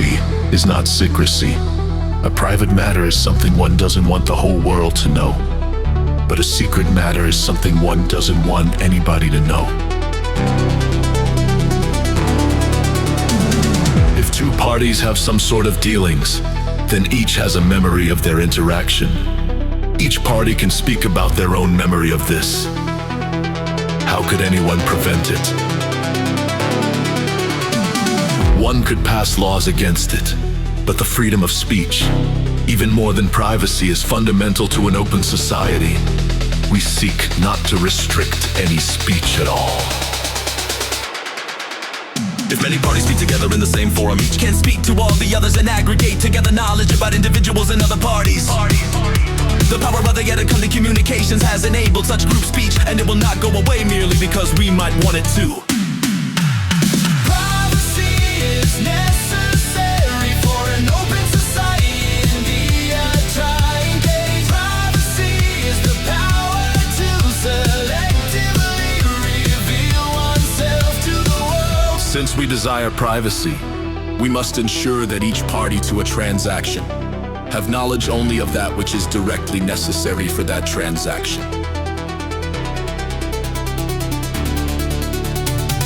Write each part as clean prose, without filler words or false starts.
privacy is not secrecy. A private matter is something one doesn't want the whole world to know. But a secret matter is something one doesn't want anybody to know. If two parties have some sort of dealings, then each has a memory of their interaction. Each party can speak about their own memory of this. How could anyone prevent it? One could pass laws against it, but the freedom of speech, even more than privacy, is fundamental to an open society. We seek not to restrict any speech at all. If many parties speak together in the same forum, each can speak to all the others and aggregate together knowledge about individuals and other parties. The power of the Yetacundy communications has enabled such group speech, and it will not go away merely because we might want it to. Privacy is necessary for an open society in the trying days. Privacy is the power to selectively reveal oneself to the world. Since we desire privacy, we must ensure that each party to a transaction have knowledge only of that which is directly necessary for that transaction.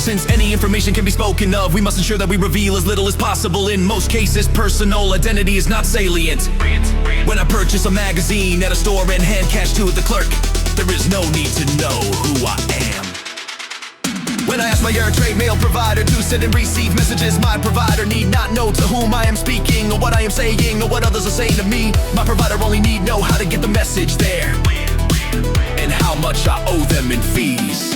Since any information can be spoken of, we must ensure that we reveal as little as possible. In most cases, personal identity is not salient. When I purchase a magazine at a store and hand cash to the clerk, there is no need to know who I am. When I ask my AirTrade mail provider to send and receive messages, my provider need not know to whom I am speaking, or what I am saying, or what others are saying to me. My provider only need know how to get the message there, and how much I owe them in fees.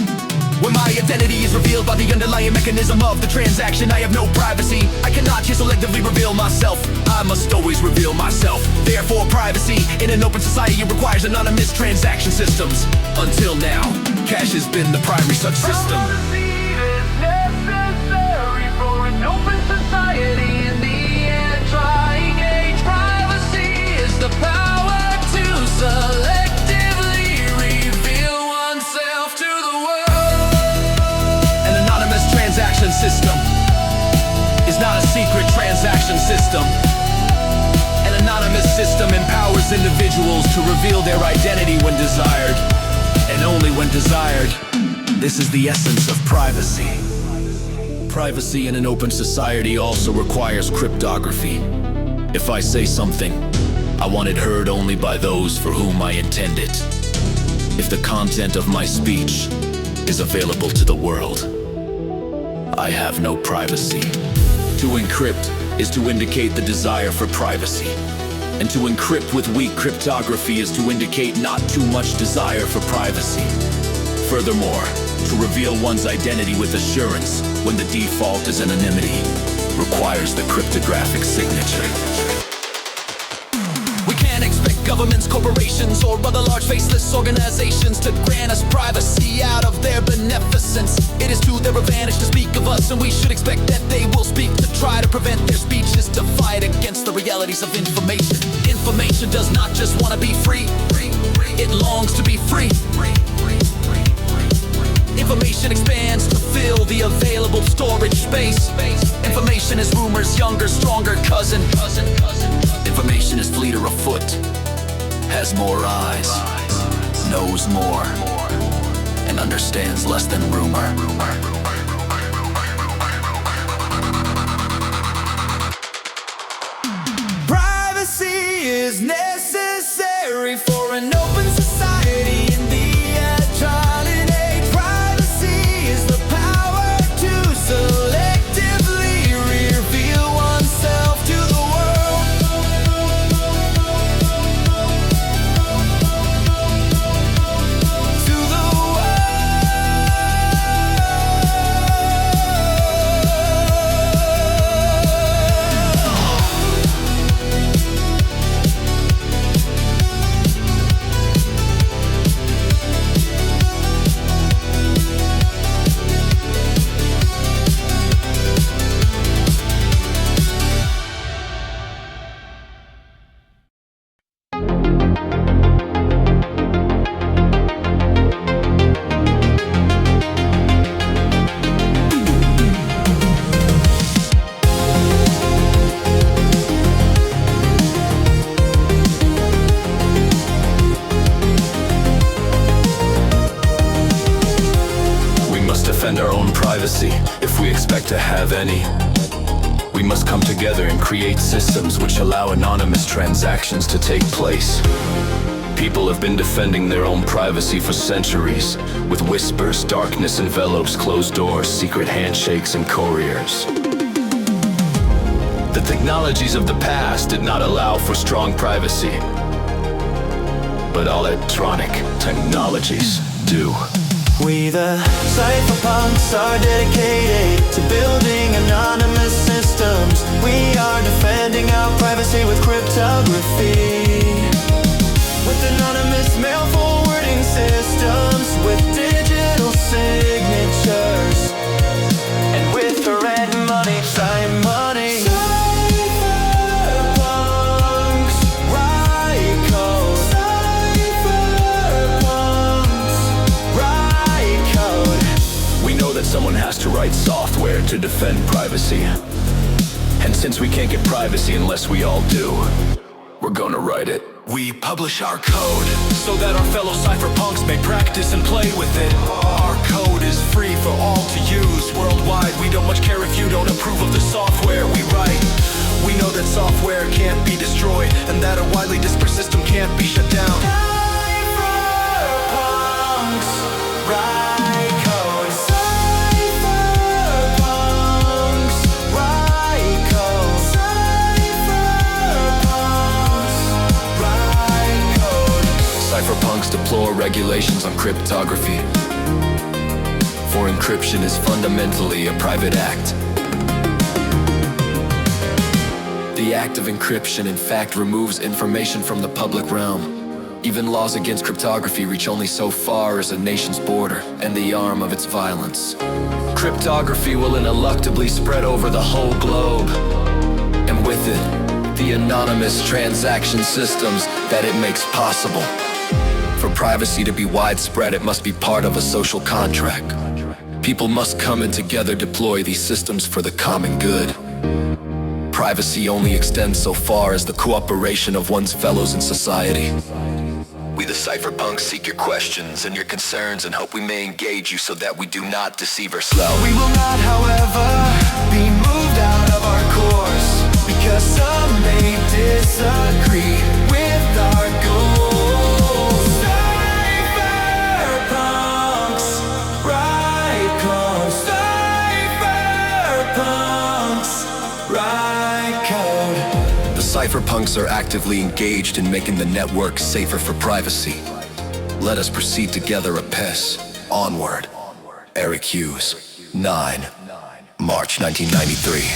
When my identity is revealed by the underlying mechanism of the transaction, I have no privacy. I cannot just selectively reveal myself. I must always reveal myself. Therefore, privacy in an open society requires anonymous transaction systems. Until now, cash has been the primary such system. Privacy is necessary for an open society in the trying age. Privacy is the power to selectively reveal oneself to the world. An anonymous transaction system is not a secret transaction system. An anonymous system empowers individuals to reveal their identity when desired, and only when desired. This is the essence of privacy. Privacy in an open society also requires cryptography. If I say something, I want it heard only by those for whom I intend it. If the content of my speech is available to the world, I have no privacy. To encrypt is to indicate the desire for privacy. And to encrypt with weak cryptography is to indicate not too much desire for privacy. Furthermore, to reveal one's identity with assurance when the default is anonymity requires the cryptographic signature. We can't expect governments, corporations, or other large faceless organizations to grant us privacy out of their beneficence. It is to their advantage to speak of us, and we should expect that they will speak to try to prevent their speeches to fight against the realities of information. Information does not just want to be free, it longs to be free. Information expands to fill the available storage space. Information is rumor's younger, stronger cousin. Information is fleeter afoot, has more eyes, knows more, and understands less than rumor. Privacy is necessary for an open society in the trying age. Privacy is the power to selectively reveal oneself to the world. To the world. privacy if we expect to have any. We must come together and create systems which allow anonymous transactions to take place. People have been defending their own privacy for centuries, with whispers, darkness envelops, closed doors, secret handshakes, and couriers. The technologies of the past did not allow for strong privacy, but all electronic technologies do. We the cypherpunks are dedicated to building anonymous systems. We are defending our privacy with cryptography, with anonymous mail forwarding systems, with digital signatures, and with the red money, time money. Cypherpunks, right code. Cypherpunks, right code. We know that someone has to write software to defend privacy. And since we can't get privacy unless we all do, we're gonna write it. We publish our code so that our fellow cypherpunks may practice and play with it. Our code is free for all to use worldwide. We don't much care if you don't approve of the software we write. We know that software can't be destroyed, and that a widely dispersed system can't be shut down. Cypherpunks, right code. Cypherpunks, right code. Cypherpunks, right code. Cypherpunks deplore regulations on cryptography, for encryption is fundamentally a private act. The act of encryption in fact removes information from the public realm. Even laws against cryptography reach only so far as a nation's border and the arm of its violence. Cryptography will ineluctably spread over the whole globe, and with it, the anonymous transaction systems that it makes possible. For privacy to be widespread, it must be part of a social contract. People must come in together, deploy these systems for the common good. Privacy only extends so far as the cooperation of one's fellows in society. We the cypherpunks seek your questions and your concerns and hope we may engage you so that we do not deceive ourselves. We will not, however, be moved out of our course, because some may disagree with our goals. Cypherpunks, right code. Cypherpunks, right code. The cypherpunks are actively engaged in making the network safer for privacy. Let us proceed together apace. Onward. Eric Hughes, 9 March 1993.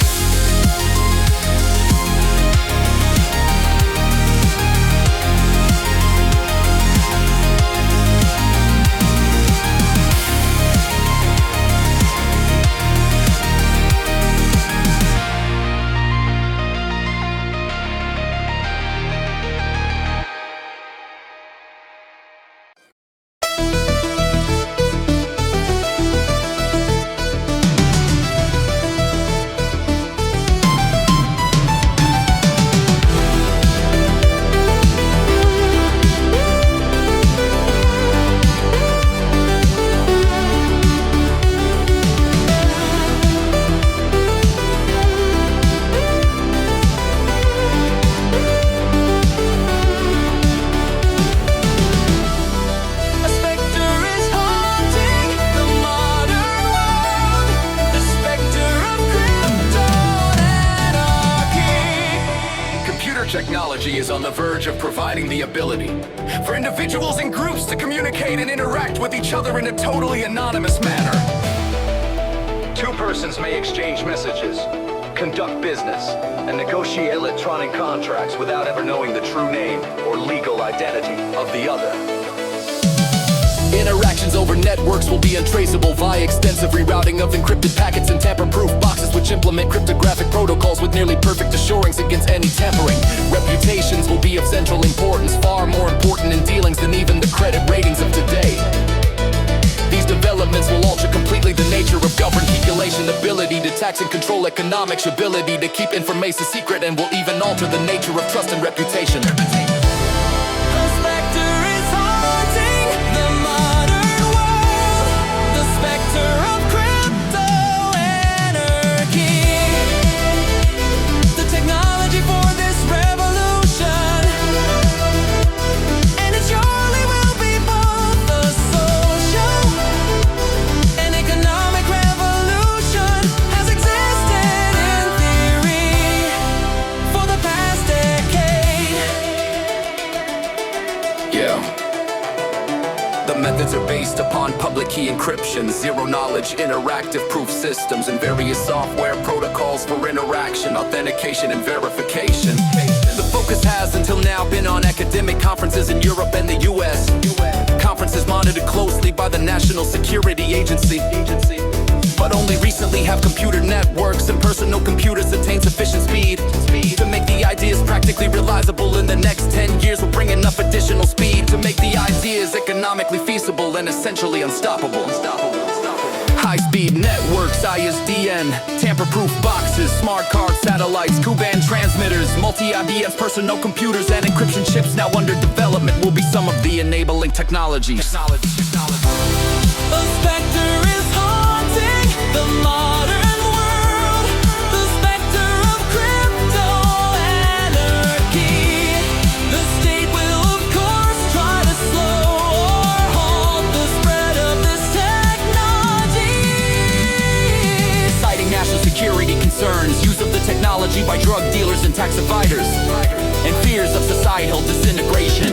Technology is on the verge of providing the ability for individuals and groups to communicate and interact with each other in a totally anonymous manner. Two persons may exchange messages, conduct business, and negotiate electronic contracts without ever knowing the true name or legal identity of the other. Interactions over networks will be untraceable via extensive rerouting of encrypted packets and tamper-proof boxes which implement cryptographic protocols with nearly perfect assurance against any tampering. Reputations will be of central importance, far more important in dealings than even the credit ratings of today. These developments will alter completely the nature of governed regulation, ability to tax and control economics, ability to keep information secret, and will even alter the nature of trust and reputation. methods are based upon public key encryption, zero-knowledge interactive proof systems, and various software protocols for interaction, authentication, and verification. The focus has until now been on academic conferences in Europe and the US. Conferences monitored closely by the National Security Agency, but only recently have computer networks and personal computers attained sufficient speed to make the ideas practically realizable. In the next 10 years we'll bring enough additional speed to make the ideas economically feasible and essentially unstoppable. High-speed networks, ISDN, tamper-proof boxes, smart card satellites, Ku-band transmitters, multi-IBMs, personal computers, and encryption chips now under development will be some of the enabling technologies. A specter is haunting the modern world, the specter of crypto anarchy. The state will of course try to slow or halt the spread of this technology. Citing national security concerns, use of the technology by drug dealers and tax evaders, and fears of societal disintegration.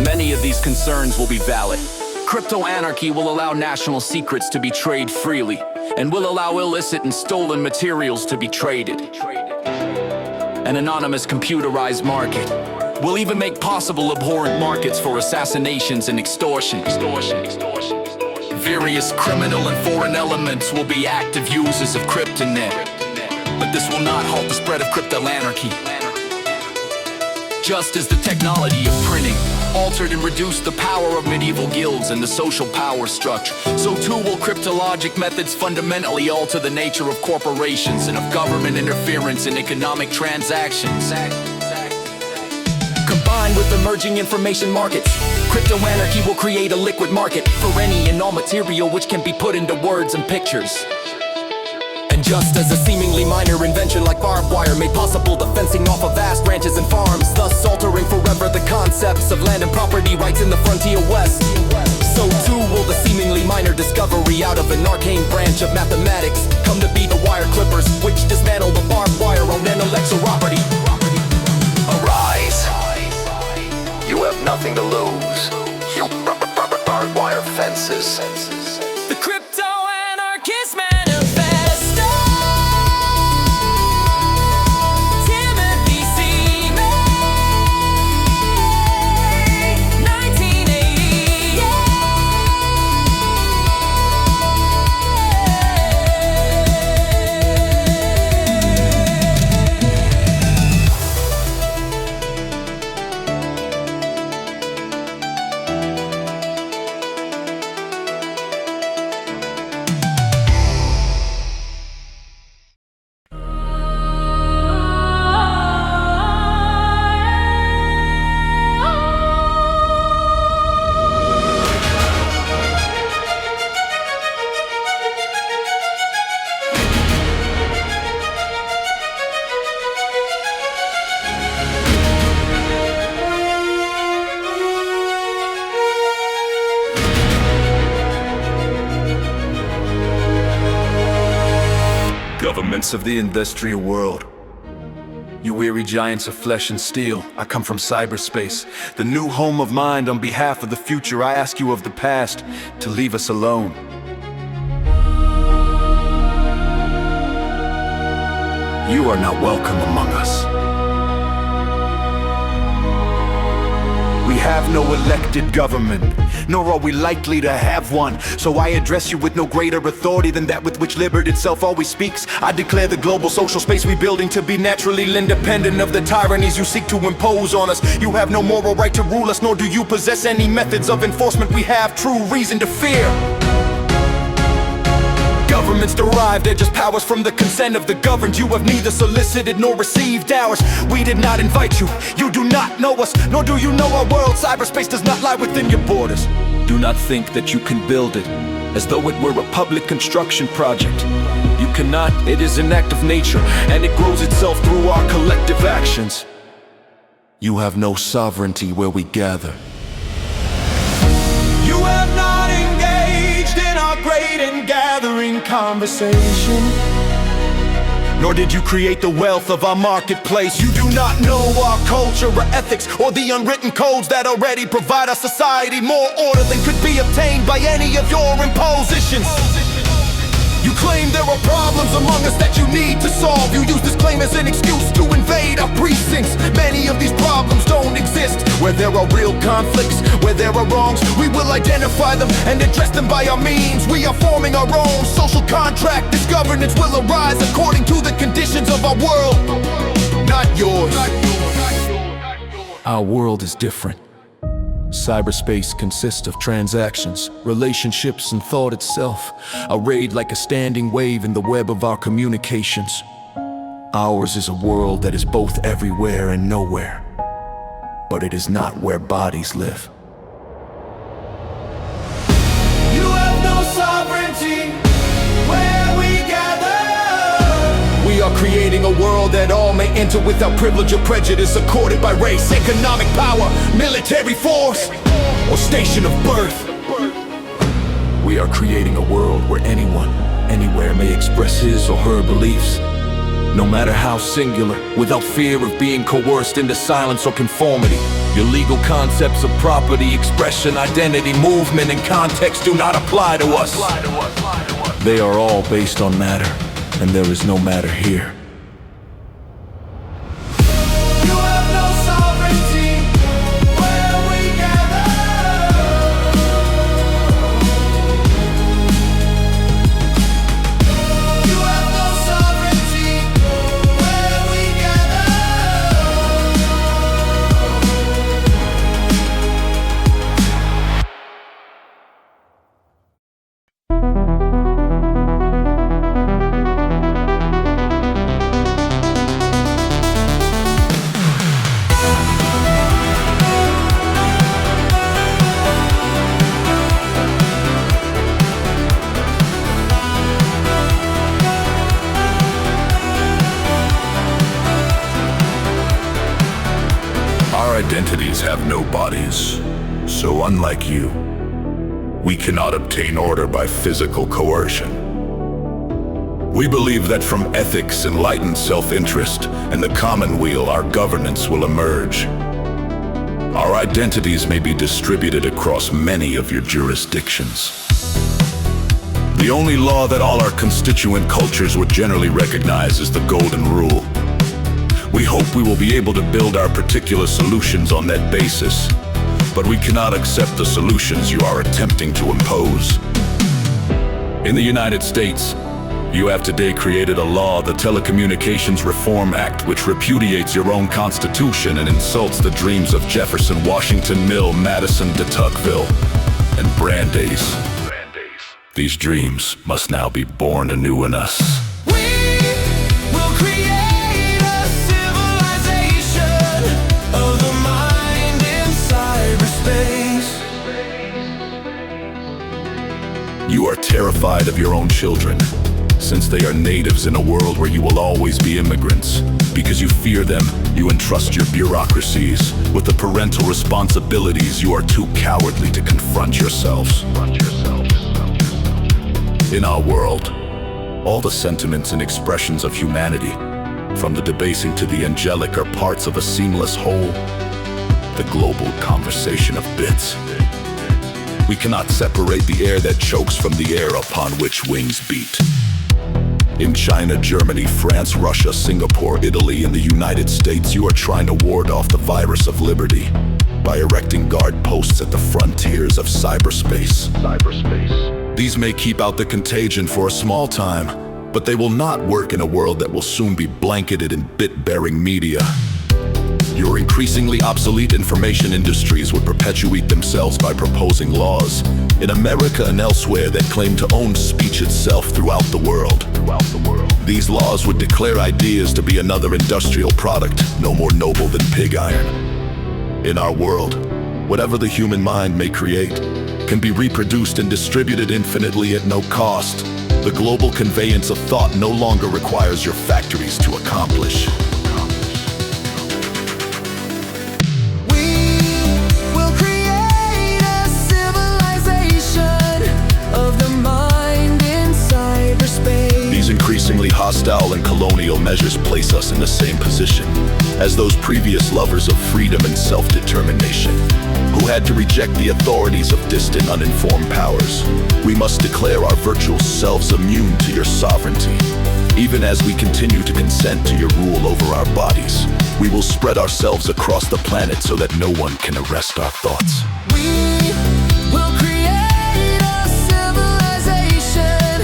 Many of these concerns will be valid. Crypto anarchy will allow national secrets to be traded freely, and will allow illicit and stolen materials to be traded. An anonymous computerized market will even make possible abhorrent markets for assassinations and extortion. Various criminal and foreign elements will be active users of cryptonet, but this will not halt the spread of crypto anarchy. Just as the technology of printing altered and reduced the power of medieval guilds and the social power structure, so too will cryptologic methods fundamentally alter the nature of corporations and of government interference in economic transactions. Combined with emerging information markets, crypto anarchy will create a liquid market for any and all material which can be put into words and pictures. And just as a seemingly minor invention like barbed wire made possible the fencing off of vast ranches and farms, thus altering forever the concepts of land and property rights in the frontier west, so too will the seemingly minor discovery out of an arcane branch of mathematics come to be the wire clippers which dismantle the barbed wire on intellectual property. Arise, you have nothing to lose. You barbed wire fences. The crypto anarchist manifesto. Timothy C. May, 1888. Governments of the industrial world, you weary giants of flesh and steel, I come from cyberspace, the new home of mind. On behalf of the future, I ask you of the past to leave us alone. You are not welcome among us. We have no elected government, nor are we likely to have one. So I address you with no greater authority than that with which liberty itself always speaks. I declare the global social space we building to be naturally independent of the tyrannies you seek to impose on us. You have no moral right to rule us, nor do you possess any methods of enforcement we have true reason to fear. Governments derive their just powers from the consent of the governed. You have neither solicited nor received ours. We did not invite you, you do not know us, nor do you know our world. Cyberspace does not lie within your borders. Do not think that you can build it as though it were a public construction project. You cannot, it is an act of nature, and it grows itself through our collective actions. You have no sovereignty where we gather. You have not engaged in our great and gathering conversation. nor did you create the wealth of our marketplace. You do not know our culture or ethics, or the unwritten codes that already provide our society more order than could be obtained by any of your impositions. You claim there are problems among us that you need to solve. You use this claim as an excuse to invade our precincts. Many of these problems don't exist. Where there are real conflicts, where there are wrongs, we will identify them and address them by our means. We are forming our own social contract. This governance will arise according to the conditions of our world, not yours. Our world is different. Cyberspace consists of transactions, relationships, and thought itself, arrayed like a standing wave in the web of our communications. Ours is a world that is both everywhere and nowhere, but it is not where bodies live. You have no sovereignty where we gather. We are creating a world that all may enter without privilege or prejudice accorded by race, economic power, military force, or station of birth. We are creating a world where anyone, anywhere may express his or her beliefs, no matter how singular, without fear of being coerced into silence or conformity. Your legal concepts of property, expression, identity, movement, and context do not apply to us. They are all based on matter, and there is no matter here. You have no sovereignty where we gather. You have no sovereignty where we gather. Our identities have no bodies, so unlike you, we cannot obtain order by physical coercion. We believe that from ethics, enlightened self-interest, and the commonweal, our governance will emerge. Our identities may be distributed across many of your jurisdictions. The only law that all our constituent cultures would generally recognize is the Golden Rule. We hope we will be able to build our particular solutions on that basis, but we cannot accept the solutions you are attempting to impose. In the United States, you have today created a law, the Telecommunications Reform Act, which repudiates your own constitution and insults the dreams of Jefferson, Washington, Mill, Madison, de Tocqueville, and Brandeis. These dreams must now be born anew in us. You are terrified of your own children, since they are natives in a world where you will always be immigrants. Because you fear them, you entrust your bureaucracies with the parental responsibilities you are too cowardly to confront yourselves. In our world, all the sentiments and expressions of humanity, from the debasing to the angelic, are parts of a seamless whole, the global conversation of bits. We cannot separate the air that chokes from the air upon which wings beat. In China, Germany, France, Russia, Singapore, Italy, and the United States, you are trying to ward off the virus of liberty by erecting guard posts at the frontiers of cyberspace. These may keep out the contagion for a small time, but they will not work in a world that will soon be blanketed in bit-bearing media. Your increasingly obsolete information industries would perpetuate themselves by proposing laws in America and elsewhere that claim to own speech itself throughout the world. These laws would declare ideas to be another industrial product, no more noble than pig iron. In our world, whatever the human mind may create can be reproduced and distributed infinitely at no cost. The global conveyance of thought no longer requires your factories to accomplish. Increasingly hostile and colonial measures place us in the same position as those previous lovers of freedom and self-determination, who had to reject the authorities of distant, uninformed powers. We must declare our virtual selves immune to your sovereignty. Even as we continue to consent to your rule over our bodies, we will spread ourselves across the planet so that no one can arrest our thoughts. We will create a civilization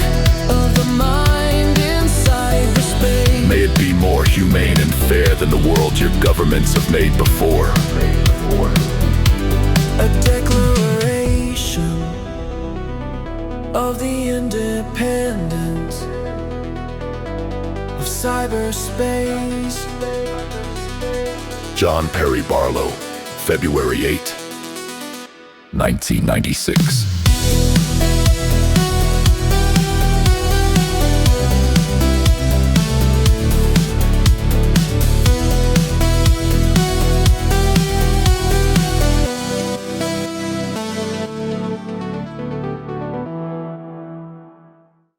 of the mind in cyberspace. May it be more humane and fair than the world your governments have made before. A declaration of the independence of cyberspace. John Perry Barlow, February 8, 1996.